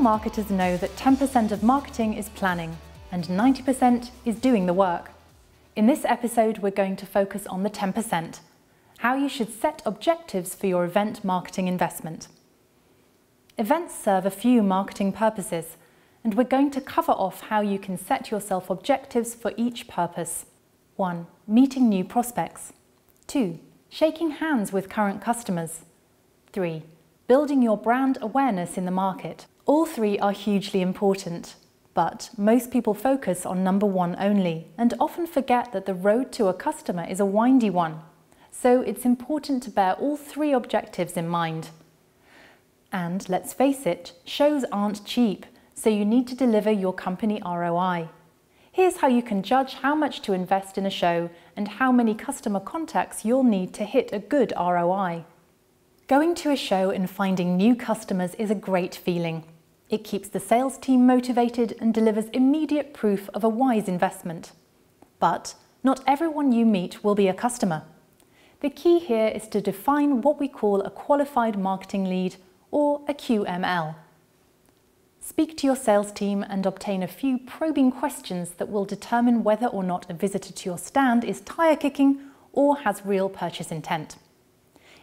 marketers know that 10% of marketing is planning and 90% is doing the work. In this episode, we're going to focus on the 10%, how you should set objectives for your event marketing investment. Events serve a few marketing purposes, and we're going to cover off how you can set yourself objectives for each purpose. 1. Meeting new prospects. 2. Shaking hands with current customers. 3. Building your brand awareness in the market. All three are hugely important, but most people focus on number 1 only and often forget that the road to a customer is a windy one. So it's important to bear all three objectives in mind. And let's face it, shows aren't cheap, so you need to deliver your company ROI. Here's how you can judge how much to invest in a show and how many customer contacts you'll need to hit a good ROI. Going to a show and finding new customers is a great feeling. It keeps the sales team motivated and delivers immediate proof of a wise investment. But not everyone you meet will be a customer. The key here is to define what we call a qualified marketing lead, or a QML. Speak to your sales team and obtain a few probing questions that will determine whether or not a visitor to your stand is tire kicking or has real purchase intent.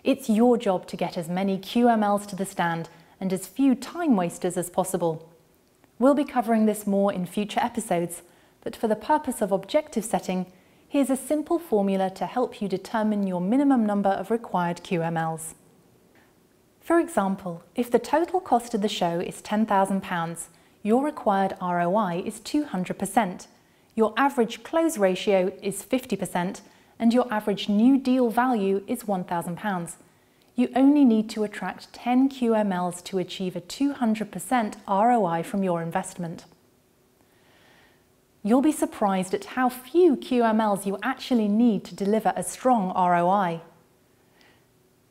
It's your job to get as many QMLs to the stand and as few time wasters as possible. We'll be covering this more in future episodes, but for the purpose of objective setting, here's a simple formula to help you determine your minimum number of required QMLs. For example, if the total cost of the show is £10,000, your required ROI is 200%, your average close ratio is 50%, and your average new deal value is £1,000. You only need to attract 10 QMLs to achieve a 200% ROI from your investment. You'll be surprised at how few QMLs you actually need to deliver a strong ROI.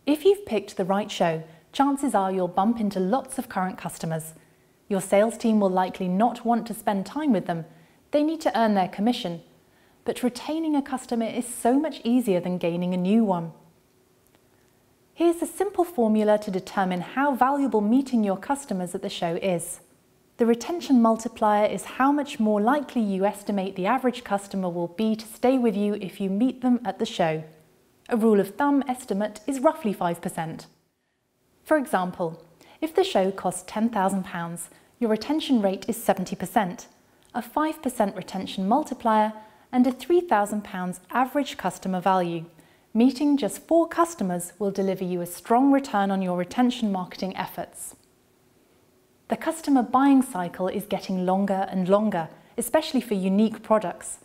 If you've picked the right show, chances are you'll bump into lots of current customers. Your sales team will likely not want to spend time with them. They need to earn their commission. But retaining a customer is so much easier than gaining a new one. Here's a simple formula to determine how valuable meeting your customers at the show is. The retention multiplier is how much more likely you estimate the average customer will be to stay with you if you meet them at the show. A rule of thumb estimate is roughly 5%. For example, if the show costs £10,000, your retention rate is 70%, a 5% retention multiplier, and a £3,000 average customer value. Meeting just 4 customers will deliver you a strong return on your retention marketing efforts. The customer buying cycle is getting longer and longer, especially for unique products.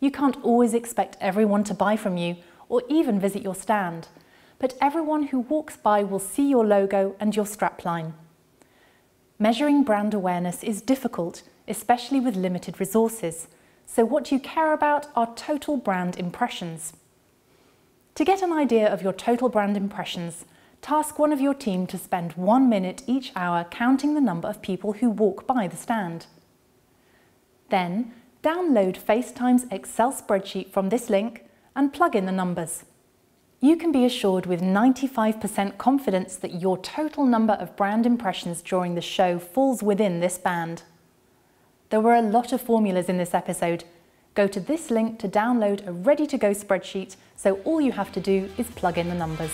You can't always expect everyone to buy from you or even visit your stand, but everyone who walks by will see your logo and your strapline. Measuring brand awareness is difficult, especially with limited resources. So what you care about are total brand impressions. To get an idea of your total brand impressions, task one of your team to spend 1 minute each hour counting the number of people who walk by the stand. Then, download FaceTime's Excel spreadsheet from this link and plug in the numbers. You can be assured with 95% confidence that your total number of brand impressions during the show falls within this band. There were a lot of formulas in this episode. Go to this link to download a ready-to-go spreadsheet, so all you have to do is plug in the numbers.